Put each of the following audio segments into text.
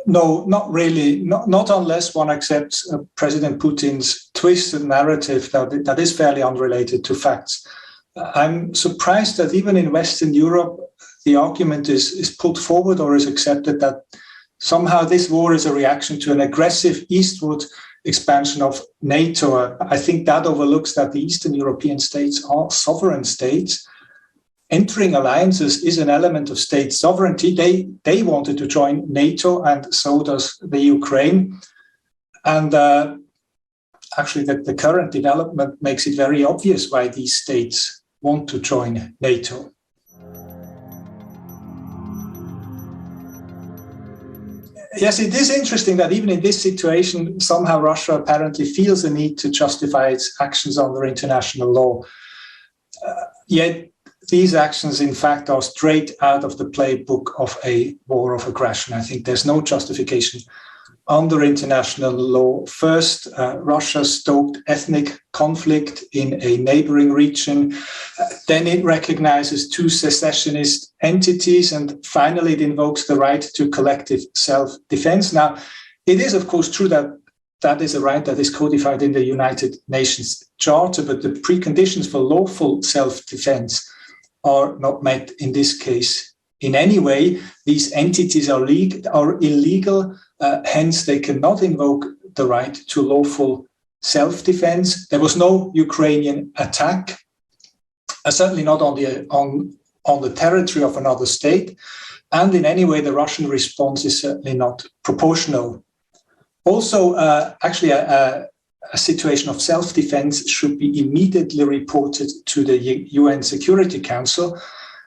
No, not really. Not unless one accepts President Putin's twisted narrative that is fairly unrelated to facts. I'm surprised that even in Western Europe, the argument is put forward or is accepted that somehow this war is a reaction to an aggressive eastward expansion of NATO. I think that overlooks that the Eastern European states are sovereign states. Entering alliances is an element of state sovereignty. They wanted to join NATO, and so does the Ukraine. And actually, the current development makes it very obvious why these states want to join NATO. Yes, it is interesting that even in this situation, somehow Russia apparently feels a need to justify its actions under international law. Yet these actions, in fact, are straight out of the playbook of a war of aggression. I think there's no justification under international law. First, Russia stoked ethnic conflict in a neighboring region. Then it recognizes two secessionist entities. And finally, it invokes the right to collective self-defense. Now, it is, of course, true that that is a right that is codified in the United Nations Charter, but the preconditions for lawful self-defense are not met in this case in any way. These entities are illegal, hence they cannot invoke the right to lawful self-defense. There was no Ukrainian attack, certainly not on the territory of another state, and in any way the Russian response is certainly not proportional. Also, actually, a situation of self-defense should be immediately reported to the UN Security Council.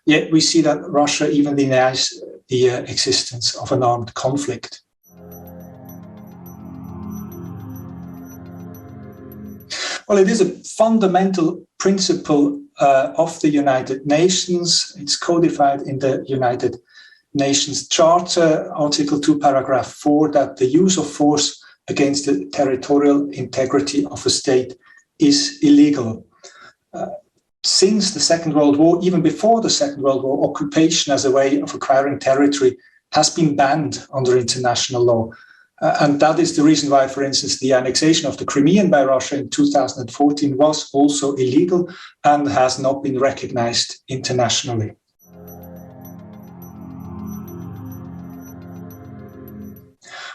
Yet we see that Russia even denies the existence of an armed conflict. Well, it is a fundamental principle of the United Nations. It's codified in the United Nations Charter, Article 2, Paragraph 4, that the use of force against the territorial integrity of a state is illegal. Since the Second World War, even before the Second World War, occupation as a way of acquiring territory has been banned under international law. And that is the reason why, for instance, the annexation of the Crimean by Russia in 2014 was also illegal and has not been recognized internationally.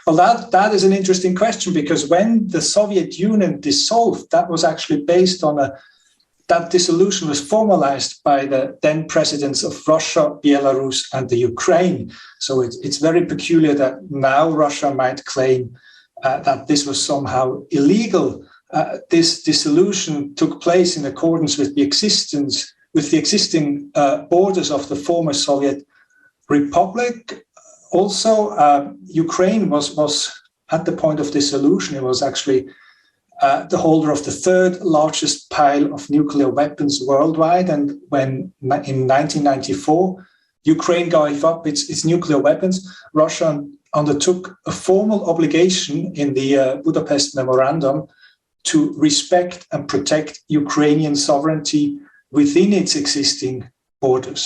Well, that is an interesting question, because when the Soviet Union dissolved, that was actually based on that dissolution was formalized by the then presidents of Russia, Belarus, and the Ukraine. So it's very peculiar that now Russia might claim that this was somehow illegal. This dissolution took place in accordance with the existing borders of the former Soviet Republic. Also, Ukraine was at the point of dissolution, it was actually the holder of the third largest pile of nuclear weapons worldwide. And when in 1994, Ukraine gave up its nuclear weapons, Russia undertook a formal obligation in the Budapest Memorandum to respect and protect Ukrainian sovereignty within its existing borders.